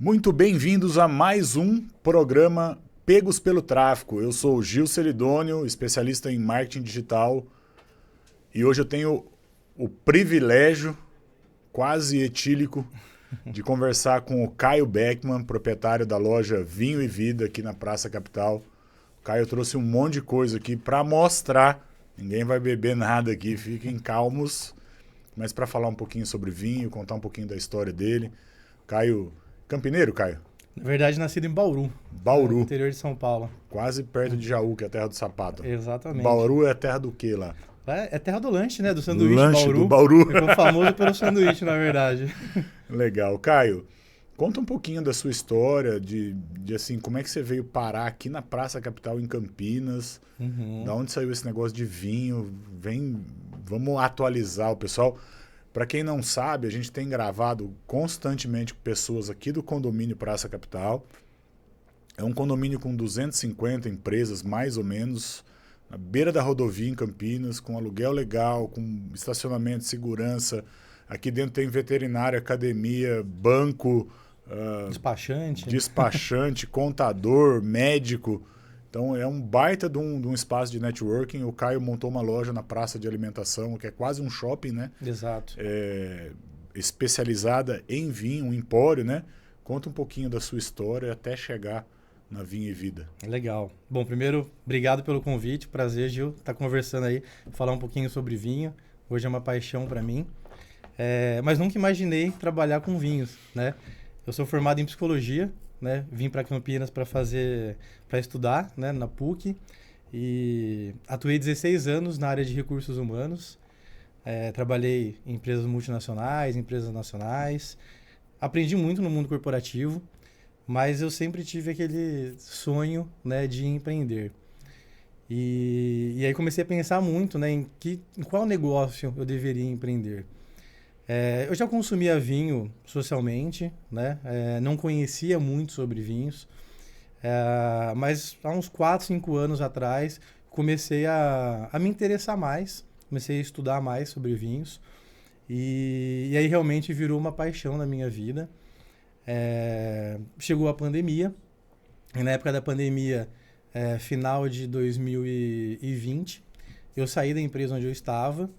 Muito bem-vindos a mais um programa Pegos pelo Tráfico. Eu sou o Gil Celidônio, especialista em marketing digital, e hoje eu tenho o privilégio, quase etílico, de conversar com o Caio Beckman, proprietário da loja Vinho e Vida aqui na Praça Capital. O Caio trouxe um monte de coisa aqui para mostrar. Ninguém vai beber nada aqui, fiquem calmos. Mas para falar um pouquinho sobre vinho, contar um pouquinho da história dele. Caio, campineiro, Caio? Na verdade, nascido em Bauru. Bauru. No interior de São Paulo. Quase perto de Jaú, que é a terra do sapato. Exatamente. Bauru é a terra do quê lá? É terra do lanche, né? Do sanduíche Lanche Bauru. do Bauru. Ficou famoso pelo sanduíche, na verdade. Legal. Caio, conta um pouquinho da sua história, de assim, como é que você veio parar aqui na Praça Capital, em Campinas? Da onde saiu esse negócio de vinho? Vamos atualizar o pessoal. Para quem não sabe, a gente tem gravado constantemente com pessoas aqui do condomínio Praça Capital. É um condomínio com 250 empresas, mais ou menos, na beira da rodovia em Campinas, com aluguel legal, com estacionamento, segurança. Aqui dentro tem veterinária, academia, banco, despachante, contador, médico. Então é um baita de um espaço de networking. O Caio montou uma loja na praça de alimentação, que é quase um shopping, né? Exato. Especializada em vinho, um empório, né? Conta um pouquinho da sua história até chegar na Vinho e Vida. Legal. Bom, primeiro, obrigado pelo convite. Prazer, Gil, estar conversando aí, falar um pouquinho sobre vinho. Hoje é uma paixão para mim. Mas nunca imaginei trabalhar com vinhos, né? Eu sou formado em psicologia, né? Vim para Campinas para estudar, né? Na PUC, e atuei 16 anos na área de recursos humanos. Trabalhei em empresas multinacionais, empresas nacionais. Aprendi muito no mundo corporativo, mas eu sempre tive aquele sonho, né, de empreender. E aí comecei a pensar muito, né, em qual negócio eu deveria empreender. Eu já consumia vinho socialmente, né? Não conhecia muito sobre vinhos, mas há uns 4, 5 anos atrás comecei a me interessar mais, comecei a estudar mais sobre vinhos e aí realmente virou uma paixão na minha vida. Chegou a pandemia, e na época da pandemia, final de 2020, eu saí da empresa onde eu estava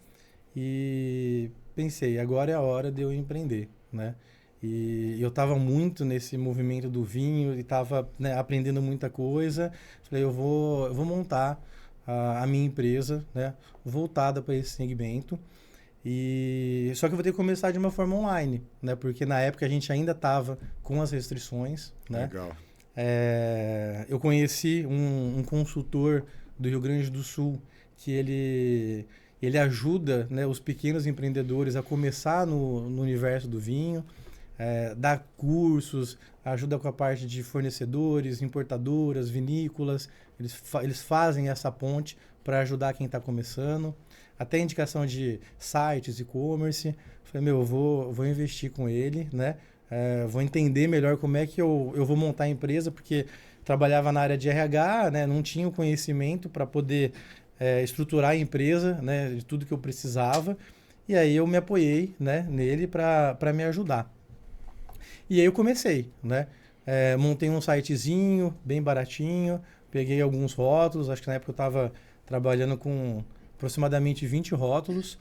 e pensei, agora é a hora de eu empreender, né? E eu estava muito nesse movimento do vinho e estava, né, aprendendo muita coisa. Falei, eu vou montar a minha empresa, né, voltada para esse segmento. Só que eu vou ter que começar de uma forma online, né? Porque na época a gente ainda estava com as restrições, né? Legal. Eu conheci um consultor do Rio Grande do Sul que ele ajuda, né, os pequenos empreendedores a começar no universo do vinho, dá cursos, ajuda com a parte de fornecedores, importadoras, vinícolas. Eles fazem essa ponte para ajudar quem está começando. Até indicação de sites, e-commerce. Falei, eu vou investir com ele, né? Vou entender melhor como é que eu vou montar a empresa, porque trabalhava na área de RH, né? Não tinha o conhecimento para poder estruturar a empresa, né, de tudo que eu precisava, e aí eu me apoiei, né, nele para me ajudar. E aí eu comecei, né, montei um sitezinho bem baratinho, peguei alguns rótulos, acho que na época eu estava trabalhando com aproximadamente 20 rótulos,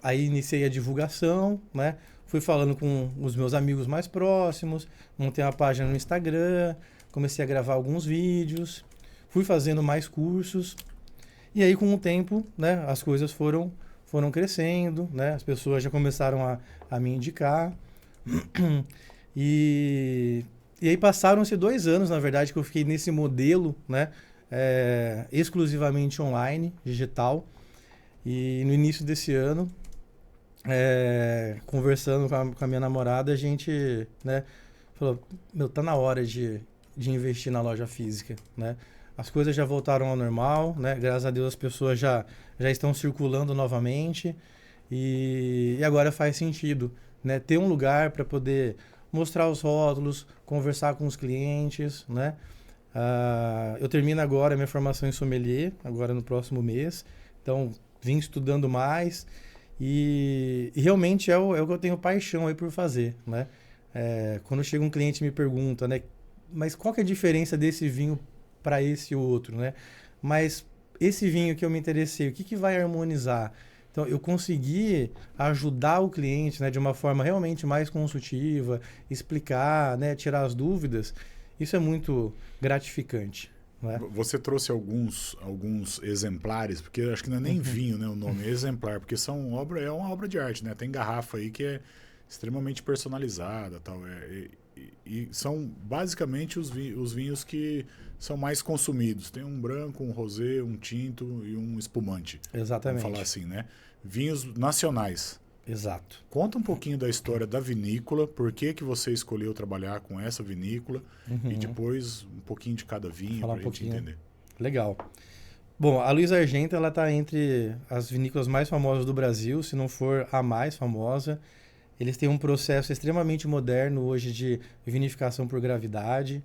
aí iniciei a divulgação, né, fui falando com os meus amigos mais próximos, montei uma página no Instagram, comecei a gravar alguns vídeos, fui fazendo mais cursos, e aí com o tempo, né, as coisas foram crescendo, né, as pessoas já começaram a me indicar, e aí passaram-se 2 anos, na verdade, que eu fiquei nesse modelo, né, exclusivamente online, digital, e no início desse ano, conversando com a minha namorada, a gente, né, falou, tá na hora de investir na loja física, né? As coisas já voltaram ao normal, né? Graças a Deus as pessoas já estão circulando novamente e agora faz sentido, né? Ter um lugar para poder mostrar os rótulos, conversar com os clientes, né? Eu termino agora a minha formação em sommelier, agora no próximo mês, então vim estudando mais e realmente é o que eu tenho paixão aí por fazer, né? Quando chega um cliente e me pergunta, né, mas qual que é a diferença desse vinho para esse outro, né? Mas esse vinho que eu me interessei, o que que vai harmonizar? Então, eu consegui ajudar o cliente, né, de uma forma realmente mais consultiva, explicar, né, tirar as dúvidas. Isso é muito gratificante, né? Você trouxe alguns exemplares, porque eu acho que não é nem vinho, né, o nome, é exemplar, porque é uma obra de arte, né? Tem garrafa aí que é extremamente personalizada, tal, e são basicamente os vinhos que são mais consumidos. Tem um branco, um rosé, um tinto e um espumante. Exatamente. Vamos falar assim, né? Vinhos nacionais. Exato. Conta um pouquinho da história da vinícola, por que que você escolheu trabalhar com essa vinícola e depois um pouquinho de cada vinho para a gente entender. Legal. Bom, a Luiza Argenta ela está entre as vinícolas mais famosas do Brasil, se não for a mais famosa. Eles têm um processo extremamente moderno hoje de vinificação por gravidade.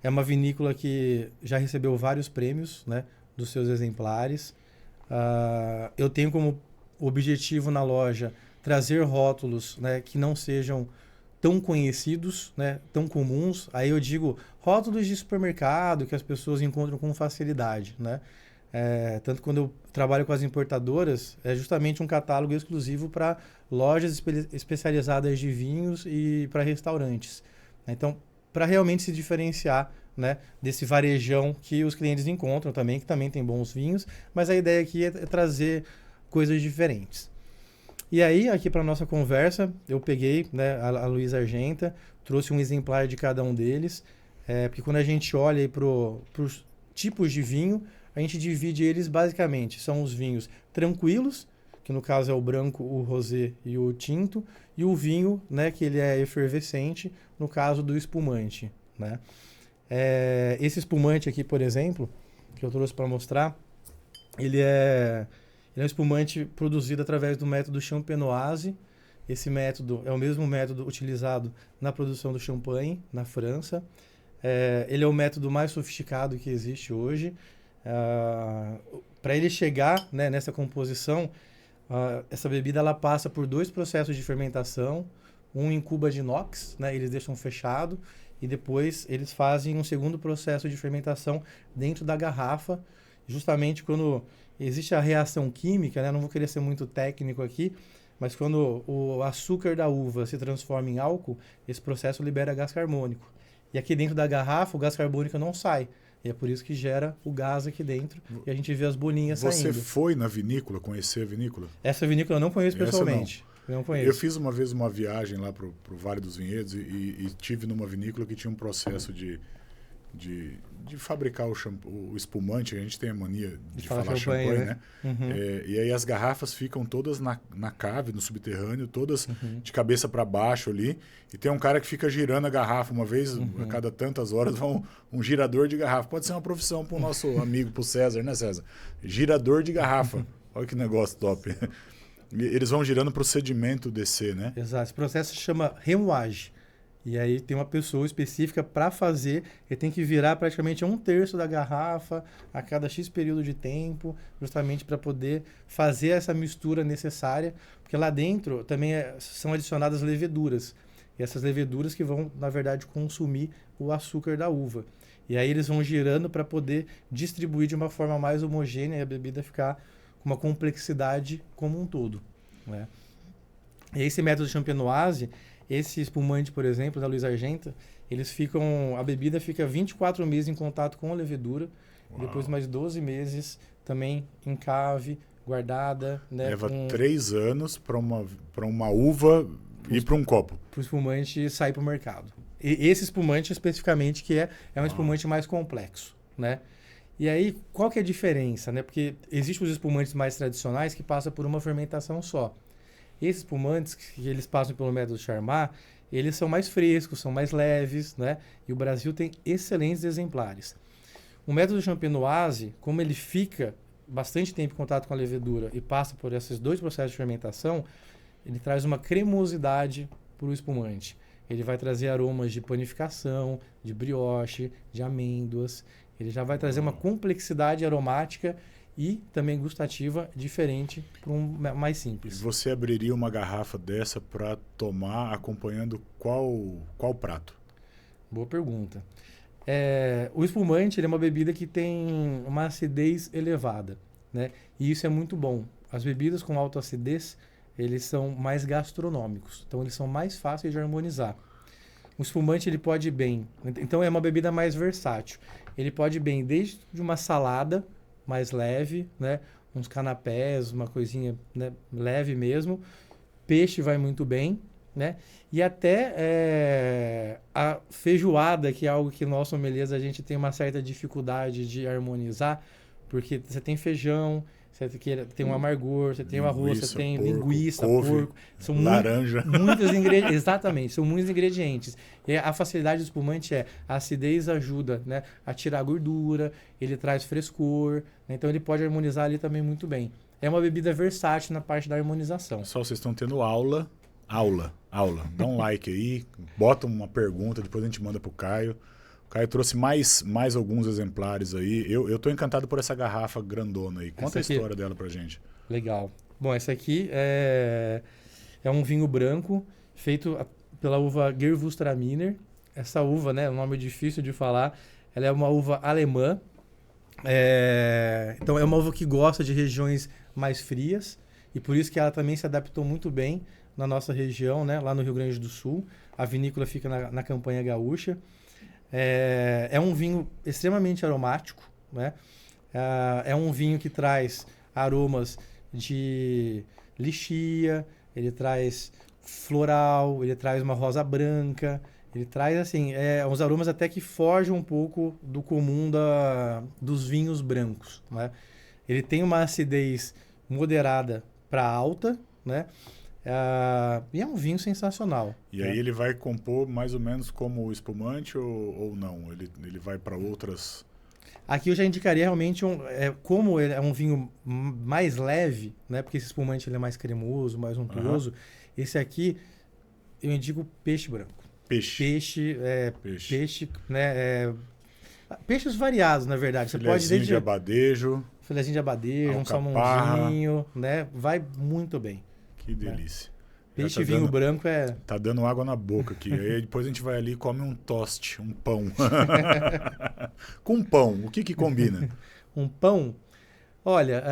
É uma vinícola que já recebeu vários prêmios, né, dos seus exemplares. Eu tenho como objetivo na loja trazer rótulos, né, que não sejam tão conhecidos, né, tão comuns. Aí eu digo rótulos de supermercado que as pessoas encontram com facilidade, né? Tanto quando eu trabalho com as importadoras, é justamente um catálogo exclusivo para lojas especializadas de vinhos e para restaurantes. Então, para realmente se diferenciar, né, desse varejão que os clientes encontram também, que também tem bons vinhos, mas a ideia aqui é trazer coisas diferentes. E aí, aqui para nossa conversa, eu peguei, né, a Luiza Argenta, trouxe um exemplar de cada um deles, porque quando a gente olha para os tipos de vinho, a gente divide eles basicamente, são os vinhos tranquilos, que no caso é o branco, o rosé e o tinto, e o vinho, né, que ele é efervescente, no caso do espumante, né? Esse espumante aqui, por exemplo, que eu trouxe para mostrar, ele é um espumante produzido através do método champenoise. Esse método é o mesmo método utilizado na produção do champanhe, na França. Ele é o método mais sofisticado que existe hoje. Para ele chegar, né, nessa composição, essa bebida ela passa por 2 processos de fermentação, um em cuba de inox, né, eles deixam fechado, e depois eles fazem um segundo processo de fermentação dentro da garrafa, justamente quando existe a reação química, né, não vou querer ser muito técnico aqui, mas quando o açúcar da uva se transforma em álcool, esse processo libera gás carbônico. E aqui dentro da garrafa, o gás carbônico não sai. E é por isso que gera o gás aqui dentro e a gente vê as bolinhas saindo. Você foi na vinícola, conhecer a vinícola? Essa vinícola eu não conheço pessoalmente. Não conheço. Eu fiz uma vez uma viagem lá para o Vale dos Vinhedos e tive numa vinícola que tinha um processo de fabricar o espumante. A gente tem a mania de falar champanhe, né? E aí as garrafas ficam todas na cave, no subterrâneo, todas de cabeça para baixo ali. E tem um cara que fica girando a garrafa uma vez, a cada tantas horas, um girador de garrafa. Pode ser uma profissão para o nosso amigo, para o César, né, César? Girador de garrafa. Olha que negócio top. Eles vão girando para o sedimento descer, né? Exato. Esse processo se chama remoagem. E aí tem uma pessoa específica para fazer, ele tem que virar praticamente 1/3 da garrafa a cada X período de tempo, justamente para poder fazer essa mistura necessária, porque lá dentro também são adicionadas leveduras. E essas leveduras que vão, na verdade, consumir o açúcar da uva. E aí eles vão girando para poder distribuir de uma forma mais homogênea e a bebida ficar com uma complexidade como um todo, né? E esse método champenoise, esse espumante, por exemplo, da Luiza Argenta, a bebida fica 24 meses em contato com a levedura, e depois mais 12 meses também em cave, guardada, né? Leva 3 anos para uma uva ir para um copo. Para o espumante sair para o mercado. E esse espumante especificamente que é um espumante mais complexo, né? E aí, qual que é a diferença, né? Porque existem os espumantes mais tradicionais que passam por uma fermentação só. Esses espumantes, que eles passam pelo método Charmat, eles são mais frescos, são mais leves, né? E o Brasil tem excelentes exemplares. O método champenoise, como ele fica bastante tempo em contato com a levedura e passa por esses 2 processos de fermentação, ele traz uma cremosidade para o espumante. Ele vai trazer aromas de panificação, de brioche, de amêndoas. Ele já vai trazer uma complexidade aromática e também gustativa diferente para um mais simples. Você abriria uma garrafa dessa para tomar acompanhando qual prato? Boa pergunta. O espumante ele é uma bebida que tem uma acidez elevada, né? E isso é muito bom. As bebidas com alta acidez, eles são mais gastronômicos, então eles são mais fáceis de harmonizar. O espumante ele pode ir bem, então é uma bebida mais versátil. Ele pode ir bem desde uma salada mais leve, né? Uns canapés, uma coisinha, né, leve mesmo. Peixe vai muito bem, né? E até a feijoada, que é algo que nós sommeliers a gente tem uma certa dificuldade de harmonizar, porque você tem feijão, você tem um amargor, você tem o arroz, você tem linguiça, porco. São laranja. Muitos ingredientes. Exatamente, são muitos ingredientes. E a facilidade do espumante a acidez ajuda, né, a tirar a gordura, ele traz frescor, né, então ele pode harmonizar ali também muito bem. É uma bebida versátil na parte da harmonização. Pessoal, vocês estão tendo aula. Dá um like aí, bota uma pergunta, depois a gente manda pro Caio. O Caio trouxe mais alguns exemplares aí. Eu tô encantado por essa garrafa grandona aí. Conta a história dela pra gente. Legal. Bom, essa aqui é um vinho branco feito pela uva Gewürztraminer. Essa uva, né, é um nome difícil de falar. Ela é uma uva alemã. Então é uma uva que gosta de regiões mais frias e por isso que ela também se adaptou muito bem na nossa região, né, lá no Rio Grande do Sul. A vinícola fica na Campanha Gaúcha. É um vinho extremamente aromático, né? É um vinho que traz aromas de lichia, ele traz floral, ele traz uma rosa branca, ele traz assim, uns aromas até que fogem um pouco do comum dos vinhos brancos, né? Ele tem uma acidez moderada para alta, né? E é um vinho sensacional. E aí ele vai compor mais ou menos como o espumante ou não? Ele vai para outras... Aqui eu já indicaria realmente, como ele é um vinho mais leve, né? Porque esse espumante ele é mais cremoso, mais untuoso. Esse aqui eu indico peixe branco. Peixe, né? Peixes variados, na verdade. Você pode desde de abadejo. Filezinho de abadejo, um salmãozinho, né? Vai muito bem. Que delícia. Peixe e vinho branco Tá dando água na boca aqui. Aí depois a gente vai ali e come um toast, um pão. Com pão, o que combina? Um pão? Olha,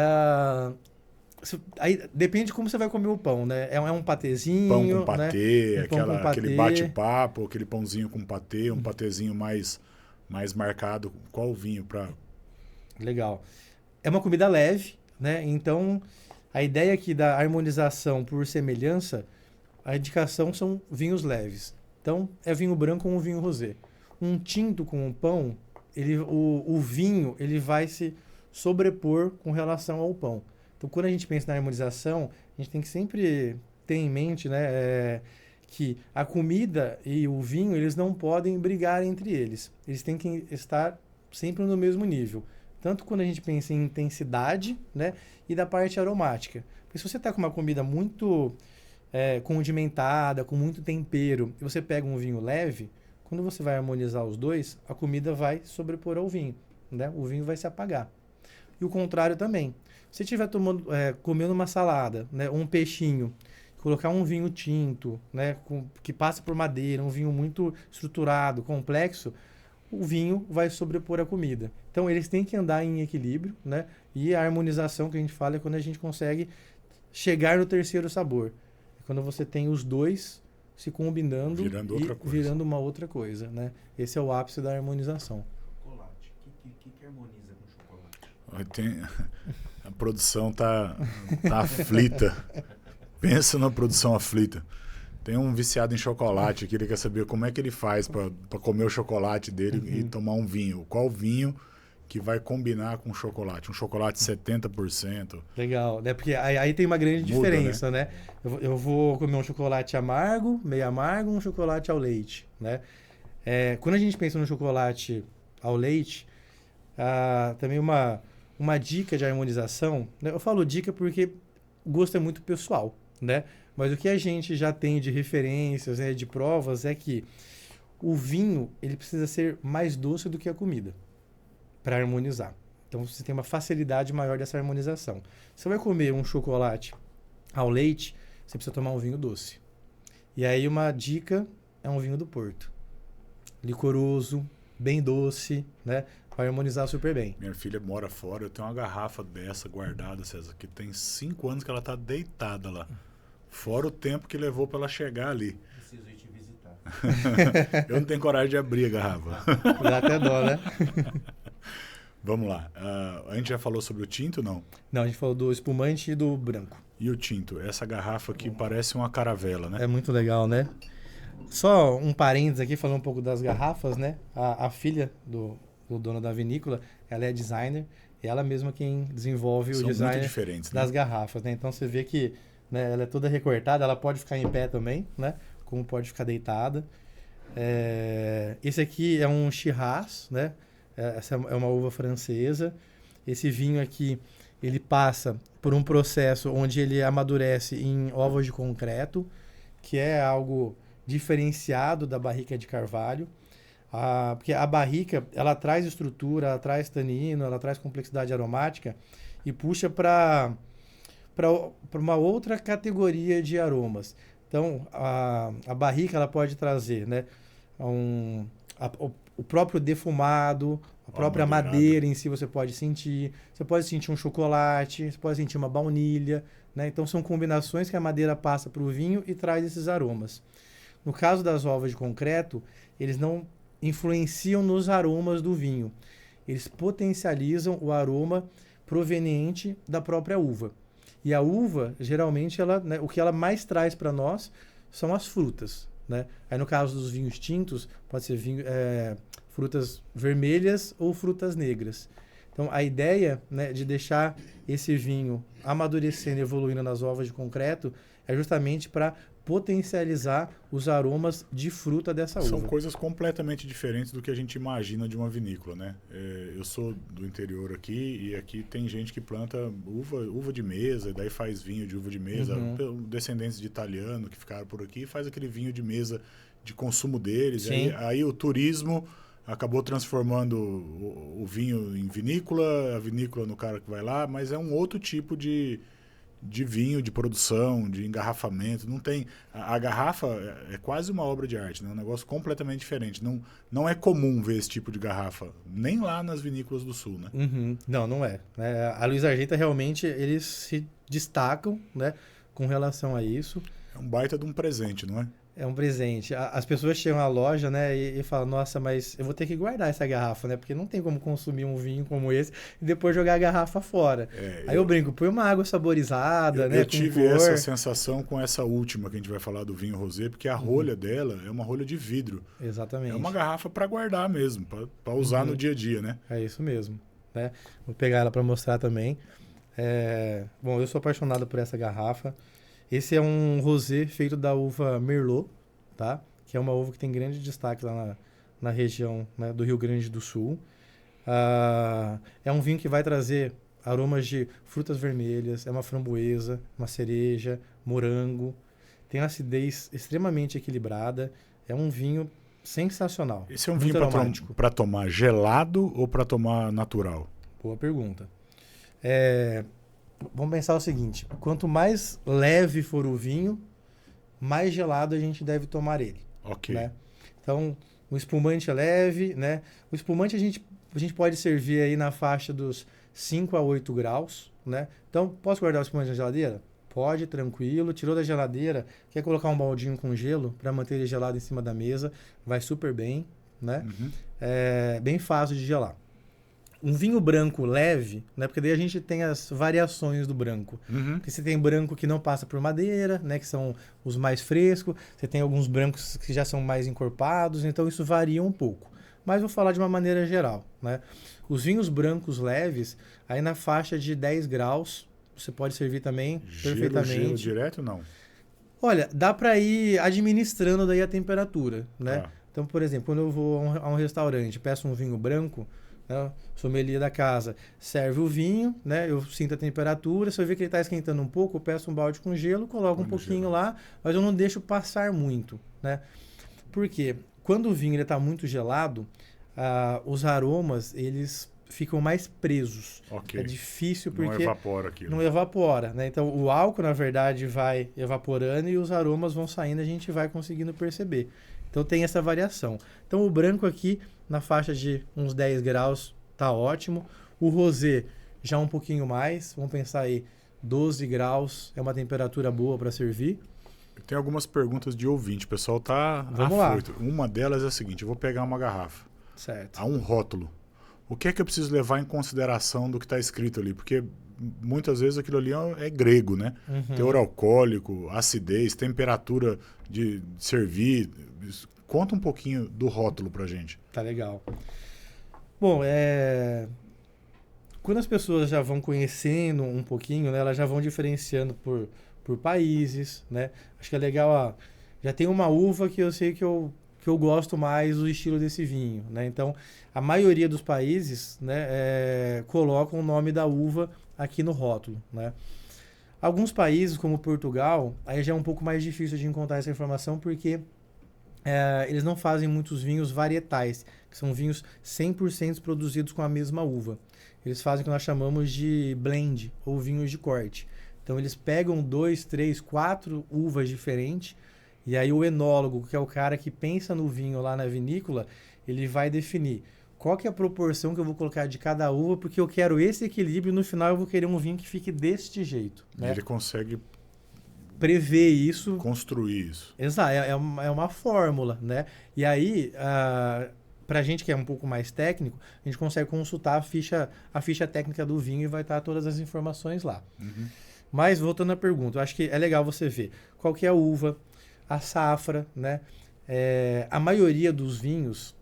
aí depende de como você vai comer o pão, né? É um patezinho, pão com patê, né? Aquele bate-papo, aquele pãozinho com patê, um patezinho mais marcado. Qual o vinho para... Legal. É uma comida leve, né? Então... A ideia aqui da harmonização por semelhança, a indicação são vinhos leves. Então, é vinho branco ou um vinho rosé. Um tinto com um pão, o vinho ele vai se sobrepor com relação ao pão. Então, quando a gente pensa na harmonização, a gente tem que sempre ter em mente, né, que a comida e o vinho eles não podem brigar entre eles. Eles têm que estar sempre no mesmo nível. Tanto quando a gente pensa em intensidade, né, e da parte aromática. Porque se você está com uma comida muito condimentada, com muito tempero, e você pega um vinho leve, quando você vai harmonizar os dois, a comida vai sobrepor ao vinho, né? O vinho vai se apagar. E o contrário também. Se você estiver comendo uma salada, né, um peixinho, colocar um vinho tinto, né, que passa por madeira, um vinho muito estruturado, complexo, o vinho vai sobrepor a comida. Então, eles têm que andar em equilíbrio, né? E a harmonização que a gente fala é quando a gente consegue chegar no terceiro sabor. É quando você tem os dois se combinando virando uma outra coisa, né? Esse é o ápice da harmonização. Chocolate. O que harmoniza com chocolate? A produção tá aflita. Pensa na produção aflita. Tem um viciado em chocolate aqui, ele quer saber como é que ele faz para comer o chocolate dele e tomar um vinho. Qual vinho que vai combinar com chocolate? Um chocolate 70%. Legal, né? Porque aí tem uma grande diferença, né? Eu vou comer um chocolate amargo, meio amargo, um chocolate ao leite, né? Quando a gente pensa no chocolate ao leite, também uma dica de harmonização, né? Eu falo dica porque o gosto é muito pessoal, né? Mas o que a gente já tem de referências, né, de provas, é que o vinho ele precisa ser mais doce do que a comida para harmonizar. Então você tem uma facilidade maior dessa harmonização. Você vai comer um chocolate ao leite, você precisa tomar um vinho doce. E aí uma dica é um vinho do Porto. Licoroso, bem doce, né? Vai harmonizar super bem. Minha filha mora fora, eu tenho uma garrafa dessa guardada, César, que tem 5 anos que ela tá deitada lá. Fora o tempo que levou para ela chegar ali. Preciso ir te visitar. Eu não tenho coragem de abrir a garrafa. Dá até dó, né? Vamos lá. A gente já falou sobre o tinto, não? Não, a gente falou do espumante e do branco. E o tinto? Essa garrafa aqui parece uma caravela, né? É muito legal, né? Só um parênteses aqui, falando um pouco das garrafas, né? A filha do dono da vinícola, ela é designer, e ela mesma quem desenvolve o design muito diferentes, né? das garrafas, né? Então você vê que, né, ela é toda recortada, ela pode ficar em pé também, né? Como pode ficar deitada. Esse aqui é um Shiraz, né? Essa é uma uva francesa. Esse vinho aqui, ele passa por um processo onde ele amadurece em ovos de concreto, que é algo diferenciado da barrica de carvalho. Porque a barrica, ela traz estrutura, ela traz tanino, ela traz complexidade aromática e puxa para uma outra categoria de aromas. Então, a barrica, ela pode trazer, né, o próprio defumado, a própria madeira em si você pode sentir. Você pode sentir um chocolate, você pode sentir uma baunilha, né? Então, são combinações que a madeira passa para o vinho e traz esses aromas. No caso das ovas de concreto, eles não influenciam nos aromas do vinho. Eles potencializam o aroma proveniente da própria uva. E a uva, geralmente, né, o que ela mais traz para nós são as frutas, né? Aí no caso dos vinhos tintos, pode ser frutas vermelhas ou frutas negras. Então a ideia, né, de deixar esse vinho amadurecendo e evoluindo nas ovas de concreto é justamente para potencializar os aromas de fruta dessa uva. São coisas completamente diferentes do que a gente imagina de uma vinícola, né? Eu sou do interior aqui e aqui tem gente que planta uva de mesa, e daí faz vinho de uva de mesa. Descendentes de italiano que ficaram por aqui faz aquele vinho de mesa de consumo deles. Aí o turismo acabou transformando o vinho em vinícola, a vinícola no cara que vai lá, mas é um outro tipo de vinho, de produção, de engarrafamento. Não tem... A garrafa é quase uma obra de arte, né? Um negócio completamente diferente. Não é comum ver esse tipo de garrafa, nem lá nas vinícolas do Sul, né? Não é. A Luiz Argenta, realmente, eles se destacam, né, com relação a isso. É um baita de um presente, não é? É um presente. As pessoas chegam à loja, né, e falam, nossa, mas eu vou ter que guardar essa garrafa, né? Porque não tem como consumir um vinho como esse e depois jogar a garrafa fora. Aí eu brinco, põe uma água saborizada, né? Eu tive essa sensação com essa última que a gente vai falar do vinho rosé, porque a rolha dela é uma rolha de vidro. Exatamente. É uma garrafa para guardar mesmo, para usar no dia a dia, né? É isso mesmo, né? Vou pegar ela para mostrar também. Bom, eu sou apaixonado por essa garrafa. Esse é um rosé feito da uva Merlot, tá? Que é uma uva que tem grande destaque lá na região, né, do Rio Grande do Sul. É um vinho que vai trazer aromas de frutas vermelhas, é uma framboesa, uma cereja, morango. Tem acidez extremamente equilibrada. É um vinho sensacional. Esse é um vinho para tomar gelado ou para tomar natural? Boa pergunta. Vamos pensar o seguinte, quanto mais leve for o vinho, mais gelado a gente deve tomar ele. Ok. Né? Então, o espumante é leve, né? O espumante a gente pode servir aí na faixa dos 5 a 8 graus, né? Então, posso guardar o espumante na geladeira? Pode, tranquilo. Tirou da geladeira, quer colocar um baldinho com gelo para manter ele gelado em cima da mesa, vai super bem, né? É bem fácil de gelar. Um vinho branco leve, né? Porque daí a gente tem as variações do branco. Porque você tem branco que não passa por madeira, né? Que são os mais frescos. Você tem alguns brancos que já são mais encorpados. Então isso varia um pouco. Mas vou falar de uma maneira geral, né? Os vinhos brancos leves, aí na faixa de 10 graus, você pode servir também perfeitamente. Gelo direto, não? Olha, dá para ir administrando daí a temperatura, né? Então, por exemplo, quando eu vou a um restaurante, peço um vinho branco, né, sommelier da casa serve o vinho, né, eu sinto a temperatura, se eu ver que ele está esquentando um pouco, eu peço um balde com gelo, coloco um pouquinho lá, mas eu não deixo passar muito, né? Por quê? Quando o vinho está muito gelado, os aromas eles ficam mais presos. Ok. É difícil porque Não evapora aquilo. não evapora, né? Então o álcool, na verdade, vai evaporando e os aromas vão saindo, a gente vai conseguindo perceber. Então tem essa variação. Então o branco aqui, na faixa de uns 10 graus, tá ótimo. O rosé já um pouquinho mais, vamos pensar aí, 12 graus é uma temperatura boa para servir. Tem algumas perguntas de ouvinte, o pessoal tá Vamos afoito. Uma delas é a seguinte, eu vou pegar uma garrafa. Certo. Há um rótulo. O que é que eu preciso levar em consideração do que está escrito ali? Porque muitas vezes aquilo ali é grego, né? Teor alcoólico, acidez, temperatura de servir. Conta um pouquinho do rótulo pra gente. Tá legal. Bom, quando as pessoas já vão conhecendo um pouquinho, né, elas já vão diferenciando por países, né? Acho que é legal, já tem uma uva que eu sei que eu gosto mais do estilo desse vinho, né? Então, a maioria dos países, né, colocam o nome da uva aqui no rótulo, né? Alguns países, como Portugal, aí já é um pouco mais difícil de encontrar essa informação porque eles não fazem muitos vinhos varietais, que são vinhos 100% produzidos com a mesma uva. Eles fazem o que nós chamamos de blend, ou vinhos de corte. Então, eles pegam 2, 3, 4 uvas diferentes, e aí o enólogo, que é o cara que pensa no vinho lá na vinícola, ele vai definir qual que é a proporção que eu vou colocar de cada uva, porque eu quero esse equilíbrio e no final eu vou querer um vinho que fique deste jeito. Né? Ele consegue prever isso. Construir isso. Exato, é uma fórmula, né? E aí, pra gente que é um pouco mais técnico, a gente consegue consultar a ficha técnica do vinho e vai estar todas as informações lá. Mas, voltando à pergunta, eu acho que é legal você ver qual que é a uva, a safra, né? A maioria dos vinhos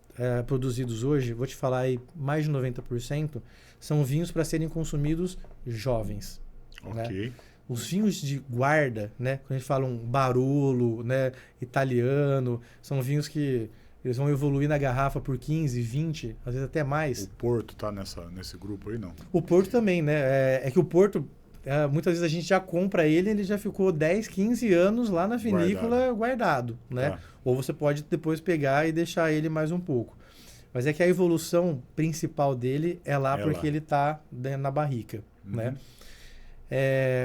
produzidos hoje, vou te falar aí, mais de 90%, são vinhos para serem consumidos jovens. Ok. Né? Os vinhos de guarda, né? Quando a gente fala um Barolo, né? Italiano, são vinhos que eles vão evoluir na garrafa por 15, 20, às vezes até mais. O Porto tá nesse grupo aí, não? O Porto também, né? É que o Porto, muitas vezes a gente já compra ele já ficou 10, 15 anos lá na vinícola guardado, né? Tá. Ou você pode depois pegar e deixar ele mais um pouco. Mas é que a evolução principal dele é lá porque ele tá na barrica, né?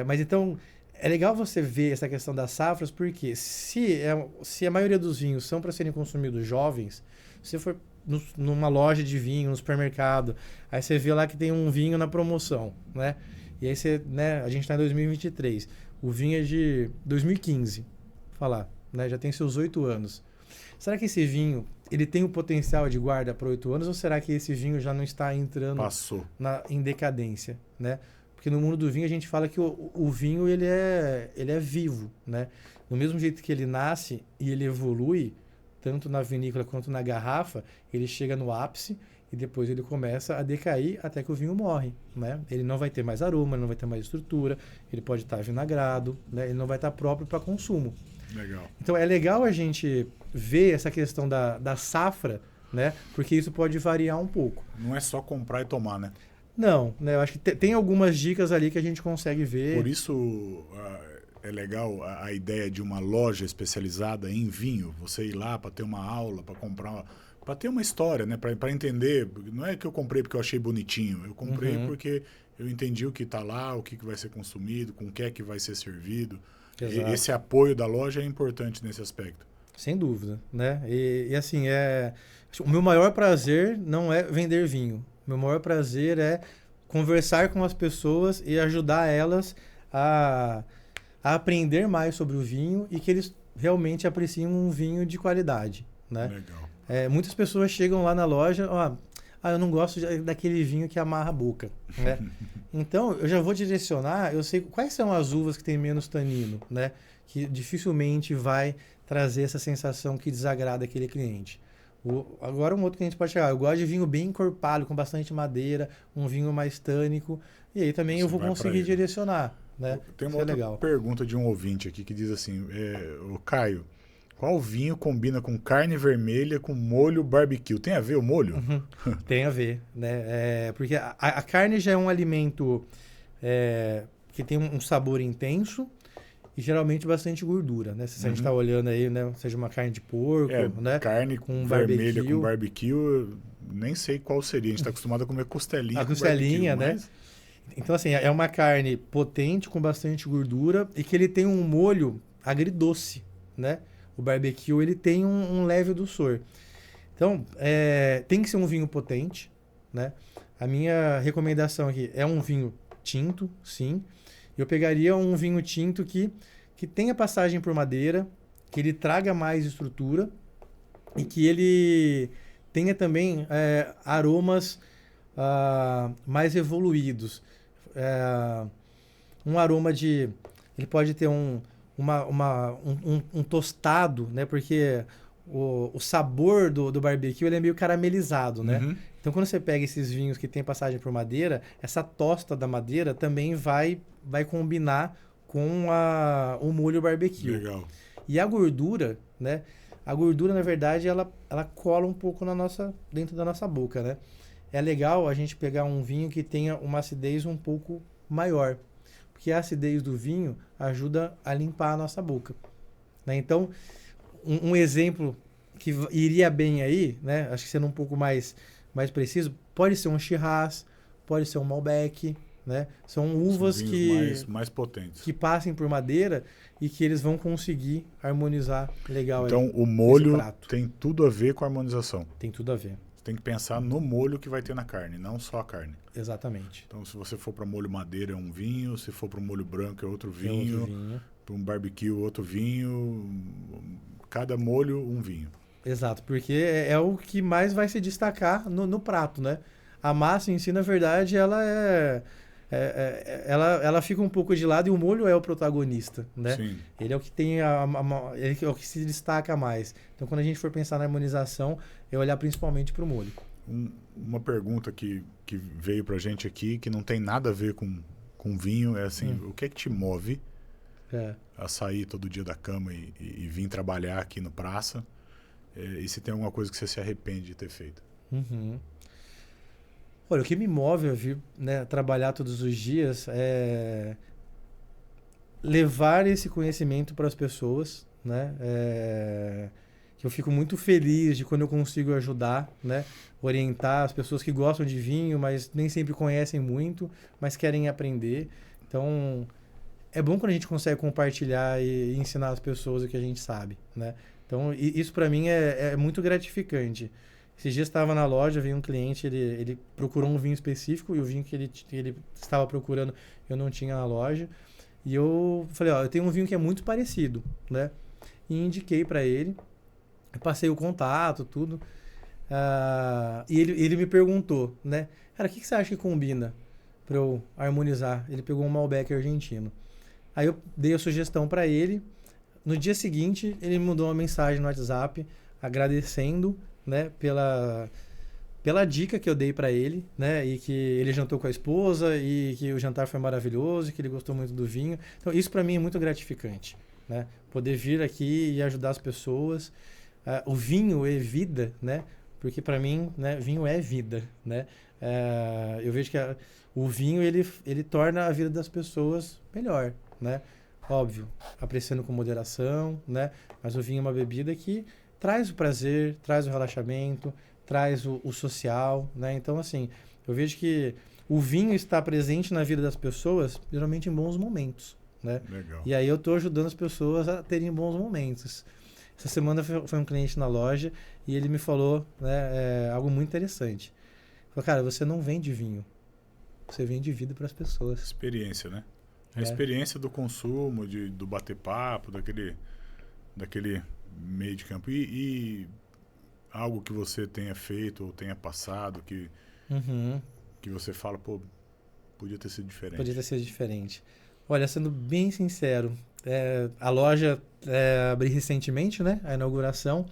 Mas então, é legal você ver essa questão das safras, porque se a maioria dos vinhos são para serem consumidos jovens, se você for numa loja de vinho, no supermercado, aí você vê lá que tem um vinho na promoção, né? E aí a gente está em 2023, o vinho é de 2015, falar, né? Já tem seus 8 anos. Será que esse vinho, ele tem o potencial de guarda para 8 anos, ou será que esse vinho já não está entrando em decadência, né? Porque no mundo do vinho a gente fala que o vinho ele é vivo, né? Do mesmo jeito que ele nasce e ele evolui, tanto na vinícola quanto na garrafa, ele chega no ápice e depois ele começa a decair até que o vinho morre, né? Ele não vai ter mais aroma, ele não vai ter mais estrutura, ele pode estar vinagrado, né? Ele não vai estar próprio para consumo. Legal. Então é legal a gente ver essa questão da safra, né? Porque isso pode variar um pouco. Não é só comprar e tomar, né? Não, né? Eu acho que tem algumas dicas ali que a gente consegue ver. Por isso é legal a ideia de uma loja especializada em vinho. Você ir lá para ter uma aula, para comprar, para ter uma história, né? Para entender. Não é que eu comprei porque eu achei bonitinho. Eu comprei porque eu entendi o que está lá, o que vai ser consumido, com o que é que vai ser servido. Esse apoio da loja é importante nesse aspecto. Sem dúvida, né? E assim, o meu maior prazer não é vender vinho. Meu maior prazer é conversar com as pessoas e ajudar elas a aprender mais sobre o vinho e que eles realmente apreciem um vinho de qualidade, né? Legal. Muitas pessoas chegam lá na loja, eu não gosto daquele vinho que amarra a boca, né? Então, eu já vou direcionar, eu sei quais são as uvas que têm menos tanino, né? Que dificilmente vai trazer essa sensação que desagrada aquele cliente. Agora um outro cliente pode chegar, eu gosto de vinho bem encorpado, com bastante madeira, um vinho mais tânico, e aí também eu vou conseguir direcionar, né? Tem uma outra pergunta de um ouvinte aqui que diz assim, o Caio, qual vinho combina com carne vermelha com molho barbecue? Tem a ver o molho? Tem a ver, né? Porque a carne já é um alimento que tem um sabor intenso, e geralmente bastante gordura, né? Se a gente está olhando aí, né? Seja uma carne de porco, né? Carne com vermelha com barbecue, nem sei qual seria. A gente está acostumado a comer costelinha. A costelinha, barbecue, né? Então, assim, é uma carne potente, com bastante gordura e que ele tem um molho agridoce, né? O barbecue, ele tem um leve doçor. Então, tem que ser um vinho potente, né? A minha recomendação aqui é um vinho tinto, sim. Eu pegaria um vinho tinto que tenha passagem por madeira, que ele traga mais estrutura e que ele tenha também aromas mais evoluídos. Um aroma de... Ele pode ter um tostado, né? Porque o sabor do barbecue ele é meio caramelizado, né? Uhum. Então, quando você pega esses vinhos que tem passagem por madeira, essa tosta da madeira também vai combinar com o molho barbecue. Legal. E a gordura, né? A gordura, na verdade, ela cola um pouco dentro da nossa boca, né? É legal a gente pegar um vinho que tenha uma acidez um pouco maior. Porque a acidez do vinho ajuda a limpar a nossa boca, né? Então, um exemplo que iria bem aí, né? Acho que sendo um pouco mais preciso, pode ser um Shiraz, pode ser um Malbec, né? São uvas mais potentes. que passem por madeira e que eles vão conseguir harmonizar legal. Então, o molho tem tudo a ver com a harmonização. Tem tudo a ver. Você tem que pensar no molho que vai ter na carne, não só a carne. Exatamente. Então, se você for para molho madeira, é um vinho. Se for para molho branco, é outro vinho. Para um barbecue, outro vinho. Cada molho, um vinho. Exato, porque é o que mais vai se destacar no prato, né? A massa em si, na verdade, ela fica um pouco de lado e o molho é o protagonista, né? Sim. Ele é o que tem ele é o que se destaca mais. Então, quando a gente for pensar na harmonização, é olhar principalmente para o molho. Uma pergunta que veio pra gente aqui, que não tem nada a ver com vinho, é assim, o que é que te move a sair todo dia da cama e vir trabalhar aqui no Praça? E se tem alguma coisa que você se arrepende de ter feito? Uhum. Olha, o que me move a vir, né, trabalhar todos os dias é levar esse conhecimento para as pessoas, né? Que eu fico muito feliz de quando eu consigo ajudar, né? Orientar as pessoas que gostam de vinho, mas nem sempre conhecem muito, mas querem aprender. Então, é bom quando a gente consegue compartilhar e ensinar as pessoas o que a gente sabe, né? Então, isso para mim é muito gratificante. Esses dias estava na loja, veio um cliente, ele procurou um vinho específico e o vinho que ele estava procurando eu não tinha na loja. E eu falei, eu tenho um vinho que é muito parecido, né? E indiquei para ele, passei o contato, tudo. E ele me perguntou, né? Cara, o que você acha que combina para eu harmonizar? Ele pegou um Malbec argentino. Aí eu dei a sugestão para ele. No dia seguinte, ele me mandou uma mensagem no WhatsApp agradecendo, né, pela dica que eu dei para ele, né, e que ele jantou com a esposa e que o jantar foi maravilhoso, que ele gostou muito do vinho. Então, isso para mim é muito gratificante, né? Poder vir aqui e ajudar as pessoas. O vinho é vida, né? Porque para mim, né, vinho é vida, né? Eu vejo que o vinho ele torna a vida das pessoas melhor, né? Óbvio, apreciando com moderação, né? Mas o vinho é uma bebida que traz o prazer, traz o relaxamento, traz o social, né? Então, assim, eu vejo que o vinho está presente na vida das pessoas, geralmente em bons momentos, né? Legal. E aí eu estou ajudando as pessoas a terem bons momentos. Essa semana foi um cliente na loja e ele me falou, né, algo muito interessante. Ele falou, cara, você não vende vinho, você vende vida para as pessoas. Experiência, né? A experiência do consumo, do bater papo, daquele meio de campo. E algo que você tenha feito ou tenha passado que você fala, pô, podia ter sido diferente. Podia ter sido diferente. Olha, sendo bem sincero, a loja abri recentemente, né? A inauguração.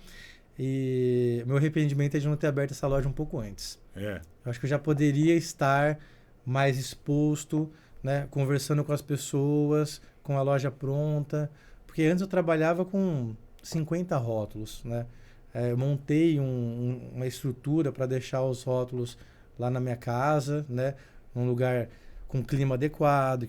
E meu arrependimento é de não ter aberto essa loja um pouco antes. Eu acho que eu já poderia estar mais exposto, né, conversando com as pessoas, com a loja pronta, porque antes eu trabalhava com 50 rótulos, né? Eu montei uma estrutura para deixar os rótulos lá na minha casa, né, num lugar com clima adequado,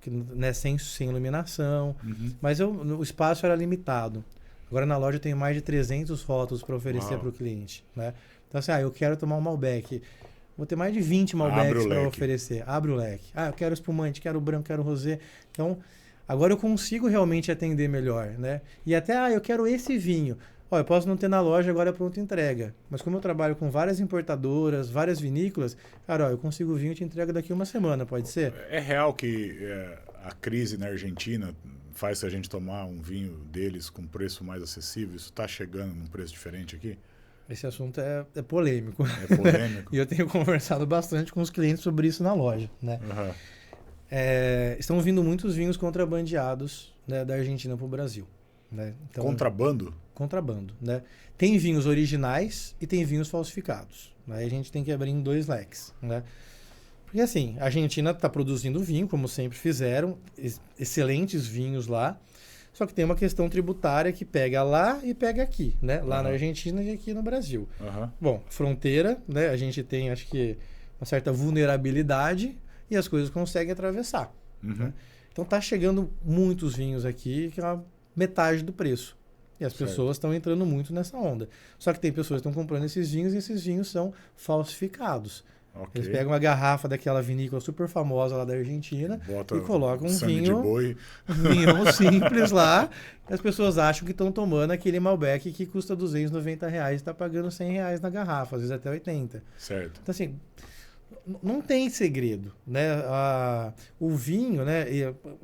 né, sem iluminação, mas o espaço era limitado. Agora na loja eu tenho mais de 300 rótulos para oferecer para o cliente, né? Então, assim, eu quero tomar um Malbec. Vou ter mais de 20 Malbecs para oferecer. Abre o leque. Eu quero espumante, quero branco, quero rosé. Então, agora eu consigo realmente atender melhor, né? E até, eu quero esse vinho. Eu posso não ter na loja agora pronta entrega. Mas como eu trabalho com várias importadoras, várias vinícolas, cara, eu consigo vinho e te entrega daqui uma semana, pode ser? É real que a crise na Argentina faz a gente tomar um vinho deles com preço mais acessível? Isso está chegando num preço diferente aqui? Esse assunto é polêmico. É polêmico. E eu tenho conversado bastante com os clientes sobre isso na loja, né? Uhum. Estão vindo muitos vinhos contrabandeados, né, da Argentina para o Brasil. Né? Então, contrabando? Contrabando, né? Tem vinhos originais e tem vinhos falsificados. Né? A gente tem que abrir em 2 leques, né? Porque assim, a Argentina está produzindo vinho, como sempre fizeram, excelentes vinhos lá. Só que tem uma questão tributária que pega lá e pega aqui, né? Lá na Argentina e aqui no Brasil. Bom, fronteira, né? A gente tem, acho que, uma certa vulnerabilidade e as coisas conseguem atravessar. Né? Então tá chegando muitos vinhos aqui, que é a metade do preço. E as pessoas estão entrando muito nessa onda. Só que tem pessoas que estão comprando esses vinhos e esses vinhos são falsificados. Okay. Eles pegam uma garrafa daquela vinícola super famosa lá da Argentina e colocam um vinho simples lá. E as pessoas acham que estão tomando aquele Malbec que custa R$290 e está pagando R$100 na garrafa, às vezes até 80. Certo. Então, assim, não tem segredo, né? O vinho, né,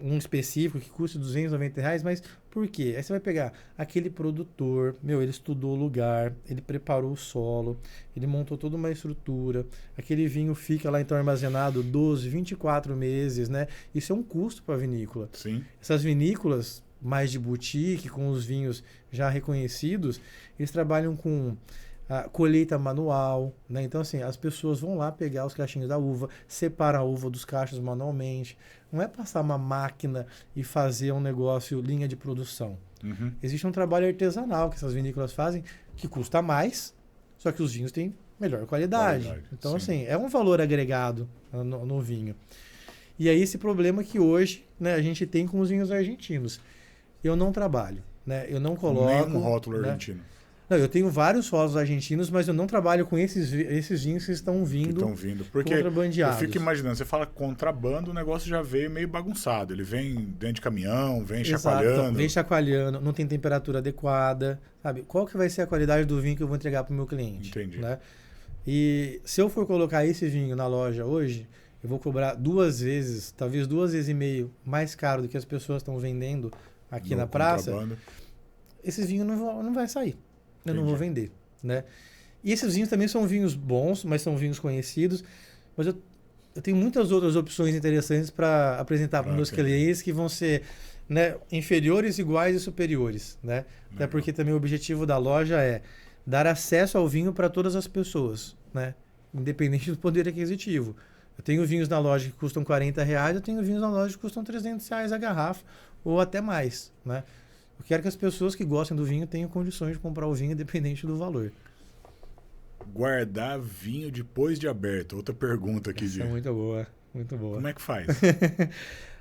um específico que custa R$290, mas por quê? Aí você vai pegar aquele produtor, ele estudou o lugar, ele preparou o solo, ele montou toda uma estrutura, aquele vinho fica lá então armazenado 12, 24 meses, né? Isso é um custo para a vinícola. Sim. Essas vinícolas mais de boutique, com os vinhos já reconhecidos, eles trabalham com a colheita manual, né? Então, assim, as pessoas vão lá pegar os cachinhos da uva, separar a uva dos cachos manualmente. Não é passar uma máquina e fazer um negócio, linha de produção. Existe um trabalho artesanal que essas vinícolas fazem, que custa mais, só que os vinhos têm melhor qualidade. Então, sim, assim, é um valor agregado no vinho. E aí esse problema que hoje, né, a gente tem com os vinhos argentinos. Eu não trabalho, né? Eu não coloco... Nenhum rótulo argentino. Não, eu tenho vários rótulos argentinos, mas eu não trabalho com esses vinhos que estão vindo porque contrabandeados. Eu fico imaginando, você fala contrabando, o negócio já veio meio bagunçado. Ele vem dentro de caminhão, vem chacoalhando. Então, vem chacoalhando, não tem temperatura adequada, sabe? Qual que vai ser a qualidade do vinho que eu vou entregar para o meu cliente? Entendi. Né? E se eu for colocar esse vinho na loja hoje, eu vou cobrar 2 vezes, talvez 2,5 vezes mais caro do que as pessoas estão vendendo aqui na praça. Esse vinho não vai sair. Eu não vou vender, né? E esses vinhos também são vinhos bons, mas são vinhos conhecidos. Mas eu tenho muitas outras opções interessantes para apresentar para meus clientes que vão ser, né, inferiores, iguais e superiores, né? Até porque também o objetivo da loja é dar acesso ao vinho para todas as pessoas, né? Independente do poder aquisitivo. Eu tenho vinhos na loja que custam R$40, eu tenho vinhos na loja que custam R$300 a garrafa ou até mais, né? Eu quero que as pessoas que gostem do vinho tenham condições de comprar o vinho independente do valor. Guardar vinho depois de aberto. Outra pergunta aqui. Essa é muito boa, muito boa. Como é que faz?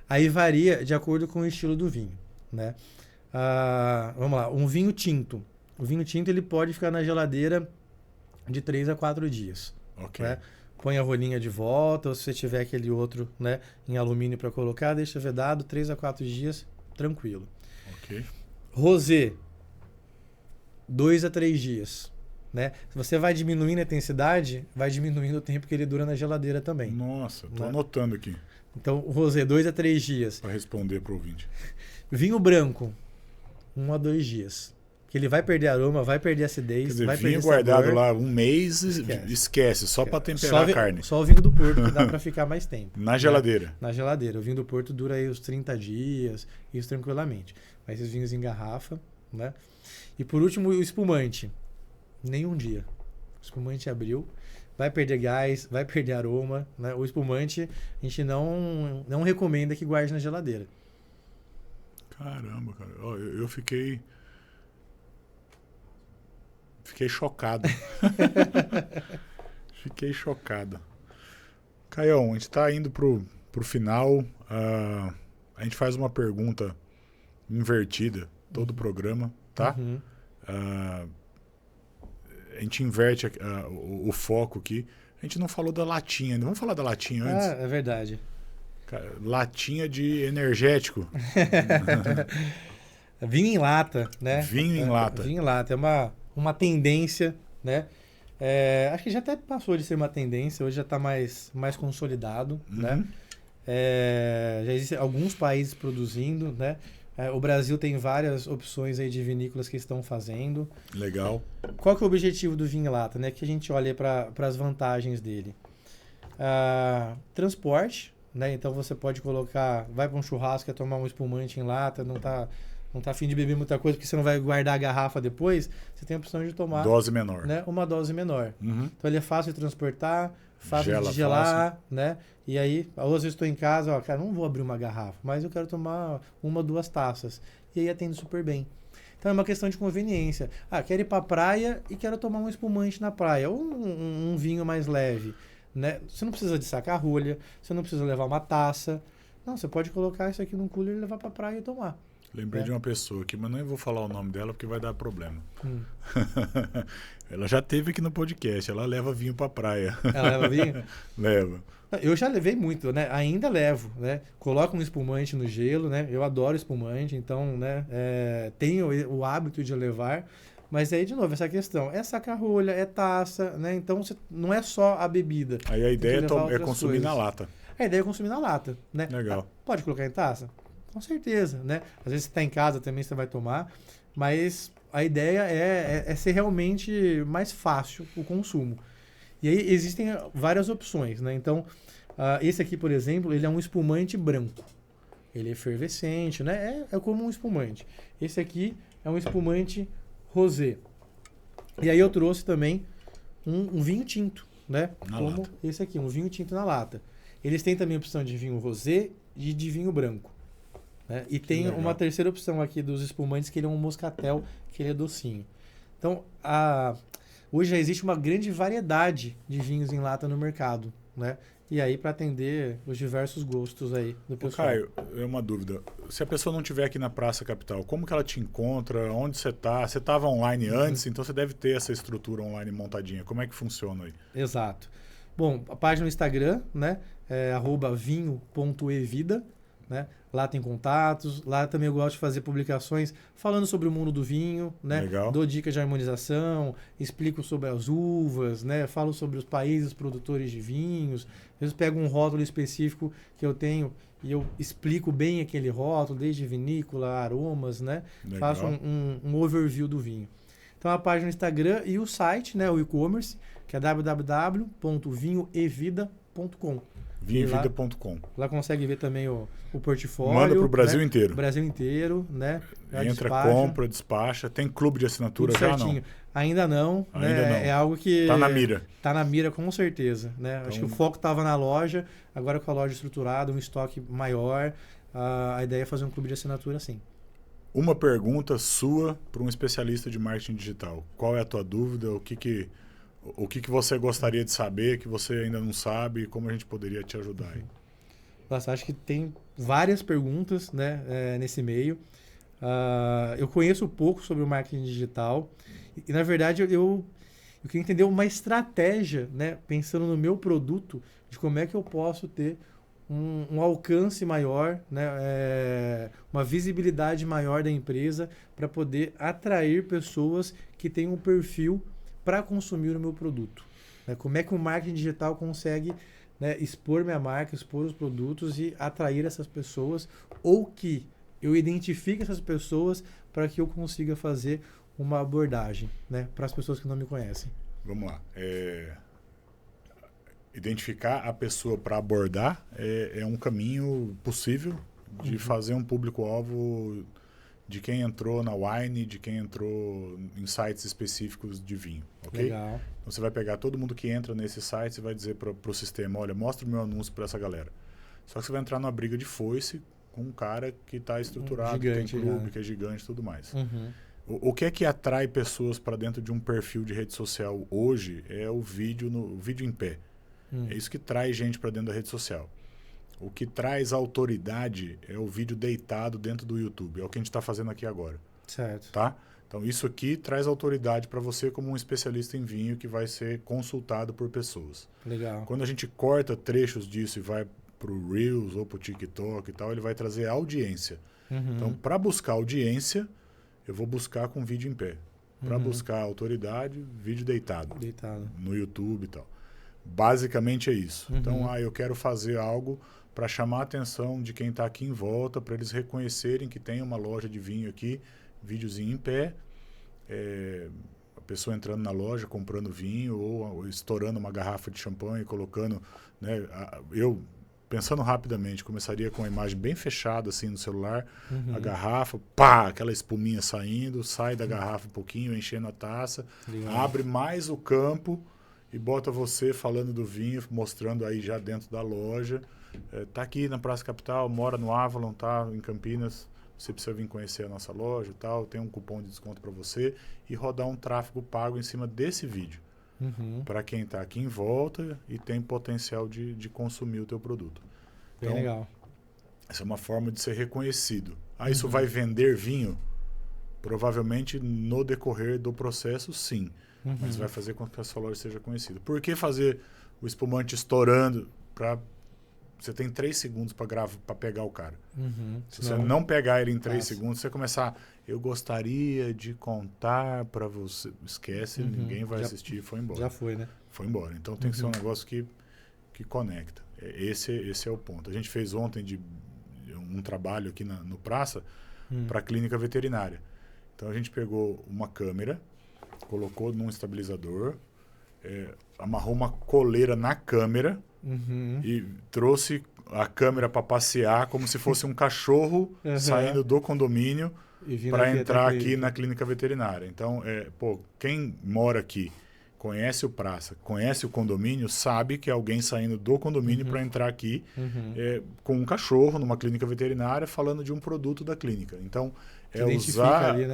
Aí varia de acordo com o estilo do vinho, né? Vamos lá, um vinho tinto. O vinho tinto ele pode ficar na geladeira de 3 a 4 dias. Ok. Né? Põe a rolinha de volta, ou se você tiver aquele outro, né, em alumínio para colocar, deixa vedado 3 a 4 dias, tranquilo. Ok. Rosé, 2 a 3 dias. Né? Se você vai diminuindo a intensidade, vai diminuindo o tempo que ele dura na geladeira também. Nossa, tô anotando aqui. Então, o rosé, 2 a 3 dias. Para responder para o ouvinte. Vinho branco, 1 a 2 dias. Que ele vai perder aroma, vai perder acidez, quer dizer, vai vinho perder guardado sabor. lá um mês, esquece só para temperar a carne. Só o vinho do Porto, que dá para ficar mais tempo. Na geladeira. Né? Na geladeira. O vinho do Porto dura aí uns 30 dias, isso tranquilamente. Mas esses vinhos em garrafa, né? E por último, o espumante. Nenhum dia. O espumante abriu, vai perder gás, vai perder aroma, né? O espumante a gente não recomenda que guarde na geladeira. Caramba, cara. Eu fiquei chocado. Fiquei chocado. Caião, a gente está indo pro final. A gente faz uma pergunta invertida todo o programa, tá? a gente inverte o foco aqui. A gente não falou da latinha. Vamos falar da latinha antes? É verdade. Latinha de energético. Vinho em lata, né? Vinho em lata. Vinho em lata. É uma tendência, né? Acho que já até passou de ser uma tendência. Hoje já está mais consolidado, né? Já existem alguns países produzindo, né? O Brasil tem várias opções aí de vinícolas que estão fazendo. Legal. Qual que é o objetivo do vinho em lata, né? Que a gente olha para as vantagens dele. Transporte, né? Então você pode colocar, vai para um churrasco, quer tomar um espumante em lata, não tá a fim de beber muita coisa porque você não vai guardar a garrafa depois, você tem a opção de tomar dose menor, né? Uma dose menor. Então ele é fácil de transportar, fácil de gelar, né? E aí, às vezes estou em casa, cara, não vou abrir uma garrafa, mas eu quero tomar 1, 2 taças. E aí atende super bem. Então é uma questão de conveniência. Quero ir para a praia e quero tomar um espumante na praia, ou um vinho mais leve, né? Você não precisa de saca-rolha, você não precisa levar uma taça. Não, você pode colocar isso aqui num cooler e levar para a praia e tomar. Lembrei de uma pessoa aqui, mas não vou falar o nome dela porque vai dar problema. Ela já esteve aqui no podcast, ela leva vinho pra praia. Ela leva vinho? Leva. Eu já levei muito, né? Ainda levo, né? Coloco um espumante no gelo, né? Eu adoro espumante, então, né? Tenho o hábito de levar. Mas aí, de novo, essa questão. É saca-rolha, é taça, né? Então, não é só a bebida. Aí a ideia é consumir na lata. A ideia é consumir na lata, né? Legal. Pode colocar em taça? Com certeza, né? Às vezes você está em casa também, você vai tomar, mas a ideia é ser realmente mais fácil o consumo. E aí existem várias opções, né? Então, esse aqui, por exemplo, ele é um espumante branco. Ele é efervescente, né? É como um espumante. Esse aqui é um espumante rosé. E aí eu trouxe também um vinho tinto, né? Como lata. Esse aqui, um vinho tinto na lata. Eles têm também a opção de vinho rosé e de vinho branco. Né? E tem uma terceira opção aqui dos espumantes, que ele é um moscatel, que ele é docinho. Então, hoje já existe uma grande variedade de vinhos em lata no mercado, né? E aí, para atender os diversos gostos aí do pessoal. Caio, é uma dúvida. Se a pessoa não estiver aqui na Praça Capital, como que ela te encontra? Onde você está? Você estava online antes, então você deve ter essa estrutura online montadinha. Como é que funciona aí? Exato. Bom, a página no Instagram, né? É @vinho.evida, né? Lá tem contatos, lá também eu gosto de fazer publicações falando sobre o mundo do vinho, né? Legal. Dou dicas de harmonização, explico sobre as uvas, né? Falo sobre os países produtores de vinhos. Às vezes pego um rótulo específico que eu tenho e eu explico bem aquele rótulo, desde vinícola, aromas, né? Legal. Faço um overview do vinho. Então a página no Instagram e o site, né? O e-commerce, que é www.vinhoevida.com. Vinhoevida.com. Lá consegue ver também o portfólio. Manda para o Brasil, né? inteiro. Brasil inteiro, né? Já entra, despacha. compra, despacha. Tem clube de assinatura já certinho. não? Ainda não. Ainda né? não. É algo que... Tá na mira. Tá na mira, com certeza. Né? Então... Acho que o foco estava na loja, agora com a loja estruturada, um estoque maior, a ideia é fazer um clube de assinatura, sim. Uma pergunta sua para um especialista de marketing digital. Qual é a tua dúvida? O que você gostaria de saber que você ainda não sabe? Como a gente poderia te ajudar aí? Nossa, acho que tem várias perguntas, né, nesse meio. Eu conheço pouco sobre o marketing digital e na verdade, eu queria entender uma estratégia, né, pensando no meu produto, de como é que eu posso ter um alcance maior, né, uma visibilidade maior da empresa para poder atrair pessoas que têm um perfil para consumir o meu produto. Né? Como é que o marketing digital consegue, né, expor minha marca, expor os produtos e atrair essas pessoas, ou que eu identifique essas pessoas para que eu consiga fazer uma abordagem, né, para as pessoas que não me conhecem. Vamos lá. Identificar a pessoa para abordar é um caminho possível de fazer um público-alvo de quem entrou na wine, de quem entrou em sites específicos de vinho, ok? Legal. Então você vai pegar todo mundo que entra nesse site e vai dizer para o sistema, olha, mostra o meu anúncio para essa galera. Só que você vai entrar numa briga de foice com um cara que está estruturado, gigante, que tem clube, né? que é gigante e tudo mais. Uhum. O que é que atrai pessoas para dentro de um perfil de rede social hoje é o vídeo em pé. É isso que traz gente para dentro da rede social. O que traz autoridade é o vídeo deitado dentro do YouTube. É o que a gente está fazendo aqui agora. Certo. Tá? Então, isso aqui traz autoridade para você como um especialista em vinho que vai ser consultado por pessoas. Legal. Quando a gente corta trechos disso e vai para o Reels ou para o TikTok e tal, ele vai trazer audiência. Então, para buscar audiência, eu vou buscar com vídeo em pé. Para buscar autoridade, vídeo deitado. No YouTube e tal. Basicamente é isso. Então, eu quero fazer algo para chamar a atenção de quem está aqui em volta, para eles reconhecerem que tem uma loja de vinho aqui, videozinho em pé, a pessoa entrando na loja, comprando vinho ou estourando uma garrafa de champanhe, colocando... Né, eu, pensando rapidamente, começaria com a imagem bem fechada assim no celular, a garrafa, pá, aquela espuminha saindo, sai da garrafa um pouquinho, enchendo a taça, abre mais o campo e bota você falando do vinho, mostrando aí já dentro da loja. Tá aqui na Praça Capital, mora no Avalon, tá em Campinas, você precisa vir conhecer a nossa loja e tal, tem um cupom de desconto para você e rodar um tráfego pago em cima desse vídeo. Para quem está aqui em volta e tem potencial de consumir o teu produto. Bem então, legal. Essa é uma forma de ser reconhecido. Isso vai vender vinho? Provavelmente no decorrer do processo, sim. Mas vai fazer com que a sua loja seja conhecida. Por que fazer o espumante estourando? Você tem 3 segundos para pegar o cara. Se você não pegar ele em 3 segundos, você começar... Eu gostaria de contar para você... Esquece, ninguém vai assistir, foi embora. Já foi, né? Foi embora. Então tem que ser um negócio que conecta. Esse é o ponto. A gente fez ontem um trabalho aqui no Praça para a clínica veterinária. Então a gente pegou uma câmera, colocou num estabilizador, amarrou uma coleira na câmera e trouxe a câmera para passear como se fosse um cachorro saindo do condomínio para entrar aqui na clínica veterinária. Então, quem mora aqui, conhece o Praça, conhece o condomínio, sabe que é alguém saindo do condomínio para entrar aqui com um cachorro numa clínica veterinária falando de um produto da clínica. Então,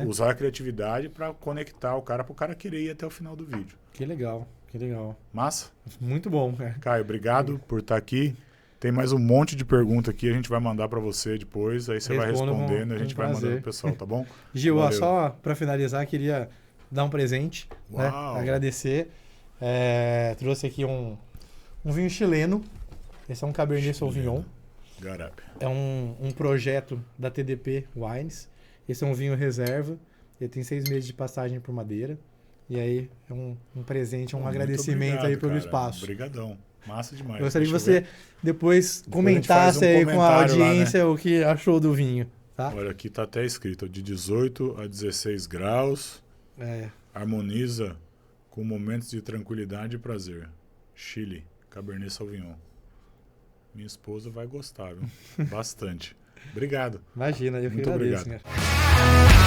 usar a criatividade para conectar o cara para o cara querer ir até o final do vídeo. Que legal, que legal. Massa? Muito bom. Caio, obrigado por estar aqui. Tem mais um monte de pergunta aqui, a gente vai mandar para você depois, aí você vai respondendo e a gente vai mandando pro pessoal, tá bom? Gil, só para finalizar, queria dar um presente, né? Agradecer. Trouxe aqui um vinho chileno, esse é um Cabernet Sauvignon. Garap. É um projeto da TDP Wines, esse é um vinho reserva, ele tem 6 meses de passagem por madeira, e aí é um presente, um agradecimento aí pelo espaço. Obrigadão. Massa demais. Eu gostaria que você depois comentasse aí com a audiência lá, né? O que achou do vinho. Tá? Olha, aqui tá até escrito de 18 a 16 graus. Harmoniza com momentos de tranquilidade e prazer. Chile, Cabernet Sauvignon. Minha esposa vai gostar, viu? Bastante. Obrigado. Imagina, eu que Muito agradeço, obrigado. Senhor.